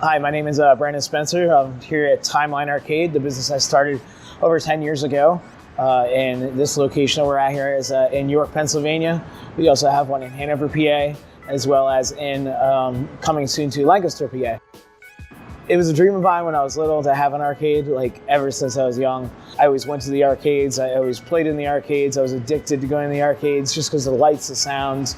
Hi, my name is Brandon Spencer. I'm here at Timeline Arcade, the business I started over 10 years ago. And this location that we're at here is in York, Pennsylvania. We also have one in Hanover, PA, as well as in coming soon to Lancaster, PA. It was a dream of mine when I was little to have an arcade, like ever since I was young. I always went to the arcades. I always played in the arcades. I was addicted to going to the arcades just because of the lights, the sounds,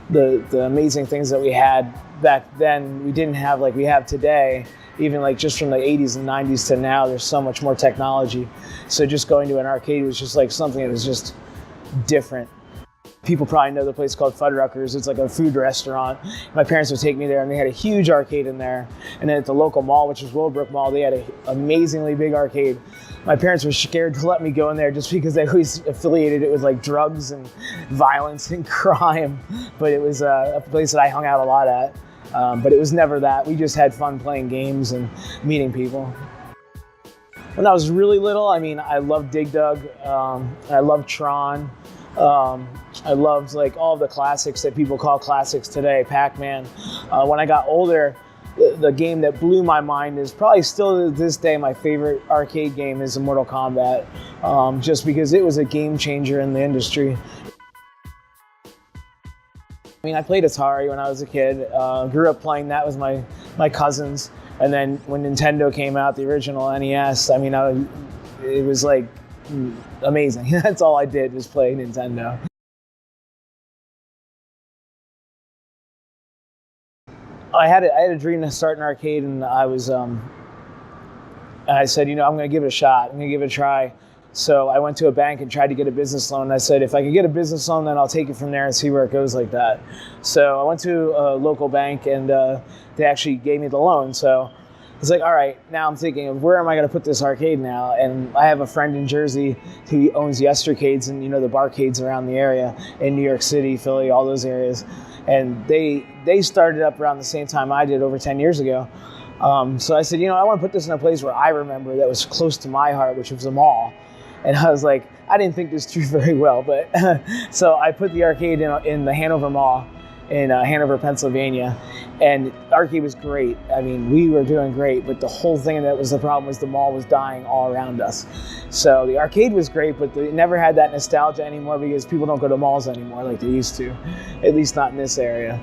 the amazing things that we had back then. We didn't have like we have today. Even like just from the 80s and 90s to now, there's so much more technology. So just going to an arcade was just like something that was just different. People probably know the place called Fuddruckers. It's like a food restaurant. My parents would take me there, and they had a huge arcade in there. And then at the local mall, which was Willowbrook Mall, they had an amazingly big arcade. My parents were scared to let me go in there just because they always affiliated it with like drugs and violence and crime. But it was a place that I hung out a lot at. But it was never that. We just had fun playing games and meeting people. When I was really little, I mean, I loved Dig Dug. I loved Tron. I loved like all the classics that people call classics today, Pac-Man. When I got older, the game that blew my mind is probably still to this day my favorite arcade game is Mortal Kombat, just because it was a game changer in the industry. I mean, I played Atari when I was a kid, grew up playing that with my cousins, and then when Nintendo came out, the original NES, I mean, it was like amazing. That's all I did was play Nintendo. I had a dream to start an arcade, and I said, you know, I'm going to give it a shot. I'm going to give it a try. So I went to a bank and tried to get a business loan. I said, if I could get a business loan, then I'll take it from there and see where it goes like that. So I went to a local bank, and they actually gave me the loan. So it's like, all right, now I'm thinking of where am I going to put this arcade now? And I have a friend in Jersey who owns Yestercades and, you know, the barcades around the area in New York City, Philly, all those areas. And they started up around the same time I did over 10 years ago. So I said, you know, I want to put this in a place where I remember that was close to my heart, which was a mall. And I was like, I didn't think this through very well, but so I put the arcade in the Hanover Mall in Hanover, Pennsylvania, and the arcade was great. I mean, we were doing great, but the whole thing that was the problem was the mall was dying all around us. So the arcade was great, but it never had that nostalgia anymore because people don't go to malls anymore like they used to, at least not in this area.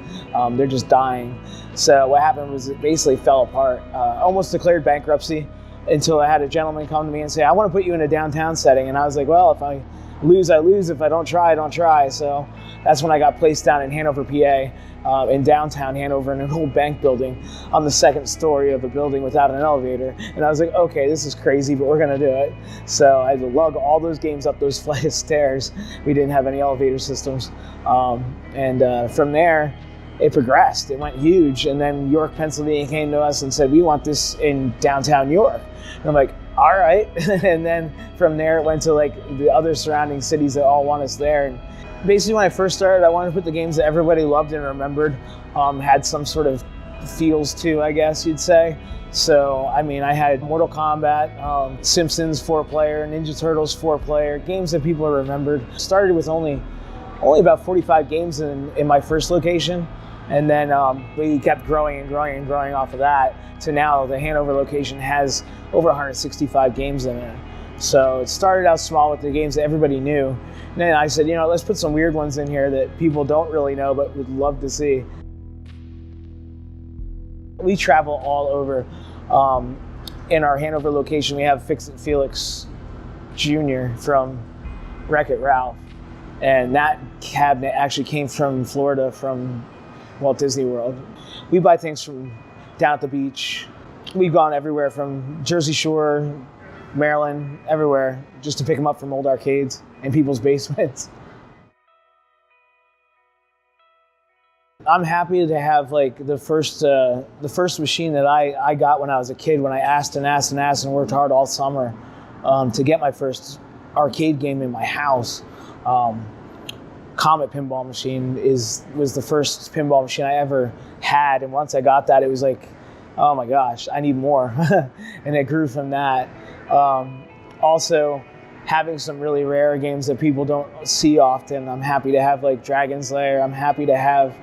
They're just dying. So what happened was it basically fell apart, almost declared bankruptcy, until I had a gentleman come to me and say, I want to put you in a downtown setting. And I was like, well, if I lose, I lose. If I don't try, I don't try. So that's when I got placed down in Hanover, PA, in downtown Hanover in an old bank building on the second story of a building without an elevator. And I was like, okay, this is crazy, but we're going to do it. So I had to lug all those games up those flight of stairs. We didn't have any elevator systems. From there, it progressed. It went huge. And then York, Pennsylvania came to us and said, we want this in downtown York. And I'm like, all right. And then from there, it went to like the other surrounding cities that all want us there. And basically, when I first started, I wanted to put the games that everybody loved and remembered, had some sort of feels to, I guess you'd say. So, I mean, I had Mortal Kombat, Simpsons 4-player, Ninja Turtles 4-player, games that people remembered. Started with only about 45 games in my first location. And then we kept growing and growing and growing off of that to now the Hanover location has over 165 games in it. So it started out small with the games that everybody knew. And then I said, you know, let's put some weird ones in here that people don't really know but would love to see. We travel all over. In our Hanover location, we have Fix-It Felix Jr. from Wreck-It Ralph. And that cabinet actually came from Florida, from Walt Disney World. We buy things from down at the beach. We've gone everywhere from Jersey Shore, Maryland, everywhere, just to pick them up from old arcades in people's basements. I'm happy to have like the first machine that I got when I was a kid, when I asked and worked hard all summer to get my first arcade game in my house. Comet pinball machine was the first pinball machine I ever had, and once I got that, it was like, oh my gosh, I need more. And it grew from that. Also, having some really rare games that people don't see often. I'm happy to have like Dragon's Lair. I'm happy to have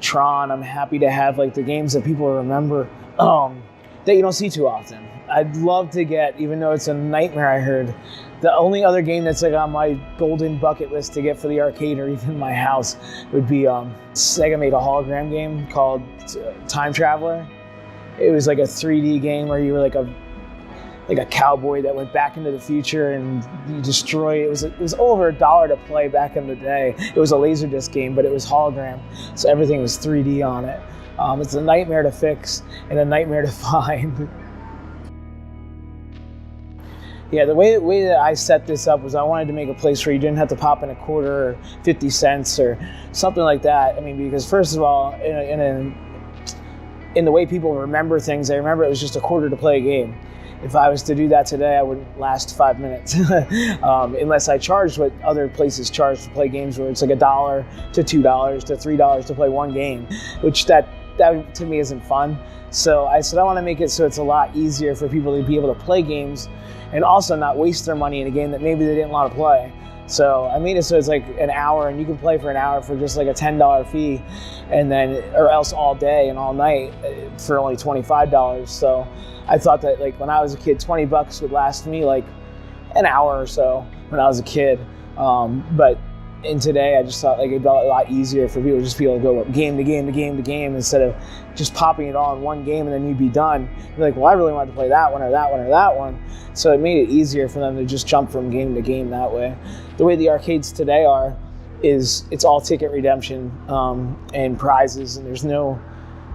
Tron. I'm happy to have like the games that people remember that you don't see too often. I'd love to get, even though it's a nightmare, I heard, the only other game that's like on my golden bucket list to get for the arcade or even my house would be Sega made a hologram game called Timecrawler. It was like a 3D game where you were like a cowboy that went back into the future and you destroy. It was over $1 to play back in the day. It was a Laserdisc game, but it was hologram, so everything was 3D on it. It's a nightmare to fix and a nightmare to find. Yeah, the way that I set this up was I wanted to make a place where you didn't have to pop in a quarter or 50 cents or something like that. I mean, because first of all, in the way people remember things, they remember it was just a quarter to play a game. If I was to do that today, I wouldn't last 5 minutes unless I charged what other places charge to play games, where it's like $1 to $2 to $3 to play one game, which that to me isn't fun. So I said I want to make it so it's a lot easier for people to be able to play games and also not waste their money in a game that maybe they didn't want to play. So I made it so it's like an hour, and you can play for an hour for just like a $10 fee, and then or else all day and all night for only $25. So I thought that like when I was a kid, $20 would last me like an hour or so when I was a kid. But in today, I just thought like it'd be a lot easier for people to just be able to go game to game to game to game instead of just popping it all in one game and then you'd be done. You're like, well, I really wanted to play that one or that one or that one. So it made it easier for them to just jump from game to game that way. The way the arcades today are is it's all ticket redemption and prizes, and there's no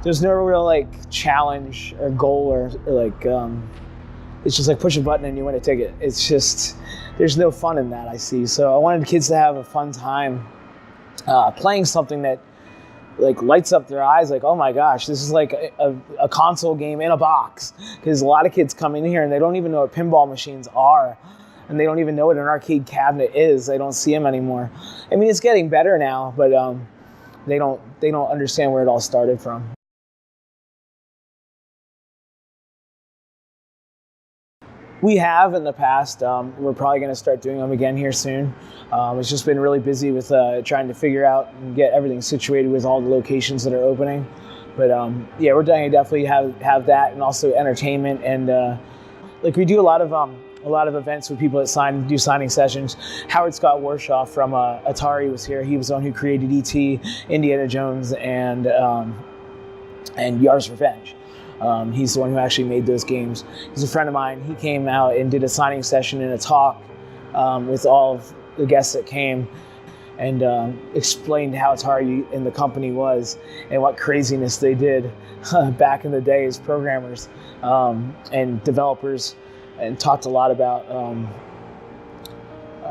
real like challenge or goal or like it's just like push a button and you win a ticket. It's just, there's no fun in that, I see. So I wanted kids to have a fun time playing something that like lights up their eyes, like, oh my gosh, this is like a console game in a box. Because a lot of kids come in here and they don't even know what pinball machines are, and they don't even know what an arcade cabinet is. They don't see them anymore. I mean, it's getting better now, but they don't understand where it all started from. We have in the past. We're probably going to start doing them again here soon. It's just been really busy with trying to figure out and get everything situated with all the locations that are opening. But yeah, we're going to definitely have that, and also entertainment, and like we do a lot of events with people that do signing sessions. Howard Scott Warshaw from Atari was here. He was the one who created E.T., Indiana Jones, and Yar's Revenge. He's the one who actually made those games. He's a friend of mine. He came out and did a signing session and a talk with all of the guests that came, and explained how Atari and the company was and what craziness they did back in the day as programmers and developers, and talked a lot about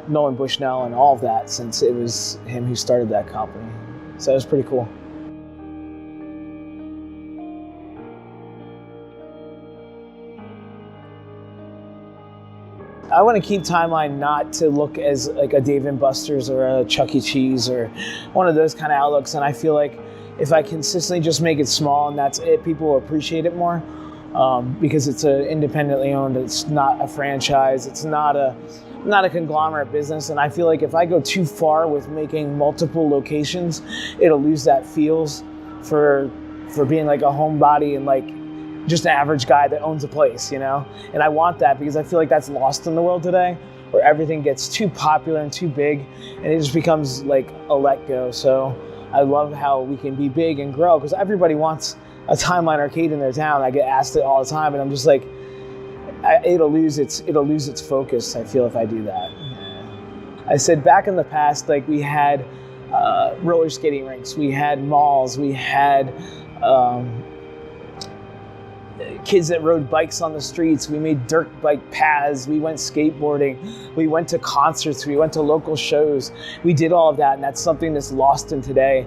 Nolan Bushnell and all of that, since it was him who started that company. So it was pretty cool. I want to keep Timeline not to look as like a Dave & Buster's or a Chuck E. Cheese or one of those kind of outlooks. And I feel like if I consistently just make it small and that's it, people will appreciate it more, because it's independently owned. It's not a franchise. It's not a conglomerate business. And I feel like if I go too far with making multiple locations, it'll lose that feels for being like a homebody and like just an average guy that owns a place, you know? And I want that, because I feel like that's lost in the world today, where everything gets too popular and too big, and it just becomes like a let go. So I love how we can be big and grow, because everybody wants a Timeline arcade in their town. I get asked it all the time, and I'm just like, it'll lose its focus, I feel, if I do that. I said back in the past, like we had roller skating rinks, we had malls, we had kids that rode bikes on the streets. We made dirt bike paths. We went skateboarding. We went to concerts. We went to local shows. We did all of that, and that's something that's lost in today,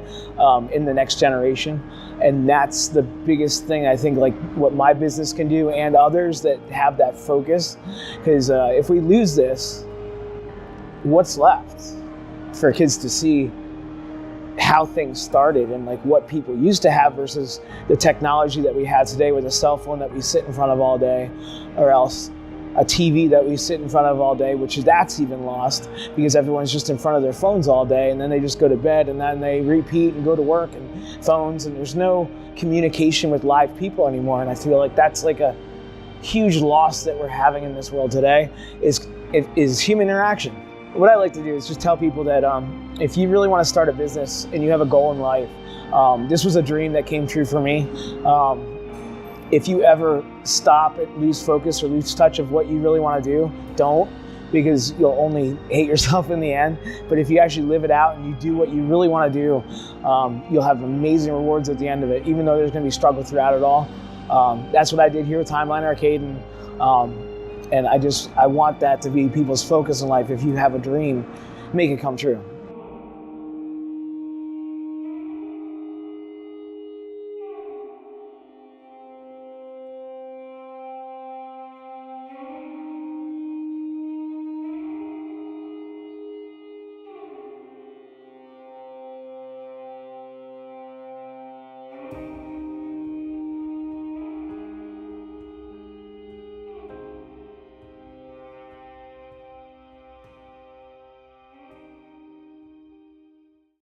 in the next generation. And that's the biggest thing, I think, like what my business can do and others that have that focus. Because if we lose this, what's left for kids to see how things started and like what people used to have versus the technology that we have today with a cell phone that we sit in front of all day, or else a TV that we sit in front of all day, that's even lost because everyone's just in front of their phones all day, and then they just go to bed, and then they repeat and go to work and phones, and there's no communication with live people anymore. And I feel like that's like a huge loss that we're having in this world today is human interaction. What I like to do is just tell people that if you really want to start a business and you have a goal in life, this was a dream that came true for me. If you ever stop and lose focus or lose touch of what you really want to do, don't, because you'll only hate yourself in the end. But if you actually live it out and you do what you really want to do, you'll have amazing rewards at the end of it, even though there's going to be struggle throughout it all. That's what I did here with Timeline Arcade, and I want that to be people's focus in life. If you have a dream, make it come true.